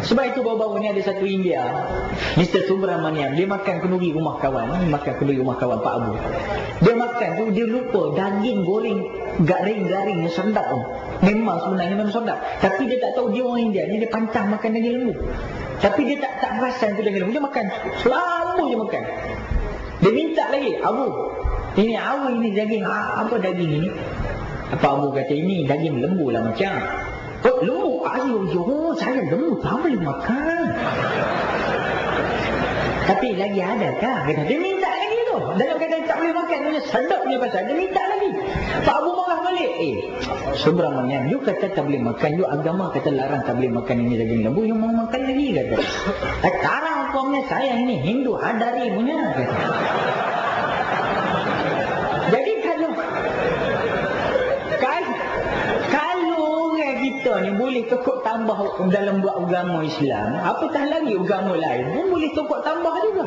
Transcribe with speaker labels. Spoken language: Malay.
Speaker 1: Sebab itu baru-baru ni ada satu India, Mr. Subramaniam, dia makan kenduri rumah kawan, Pak Abu. Dia makan tu, dia lupa daging goreng garing-garing yang sedap tu. Sebenarnya memang sedap, tapi dia tak tahu dia orang India ni, dia pancang makan daging lembu. Tapi dia tak perasan tu daging lembu, dia makan, selalu dia makan. Dia minta lagi, Abu, ini daging, apa daging ini? Pak Abu kata, ini daging lembu lah macam. Oh, lembu? Saya lembu tak boleh makan. Tapi lagi ada kah? Dia minta lagi tu. Dalam keadaan tak boleh makan, dia sedap punya pasal, dia minta lagi. Pak Abu marah balik. Subramaniam, you kata tak boleh makan, you agama kata larang tak boleh makan ini daging lembu, you mau makan lagi kata. Sekarang hukumnya saya ini Hindu Hadari punya kata. Jadi kalau orang kita ni boleh tokok tambah dalam buat agama Islam, apatah lagi agama lain pun boleh tokok tambah juga.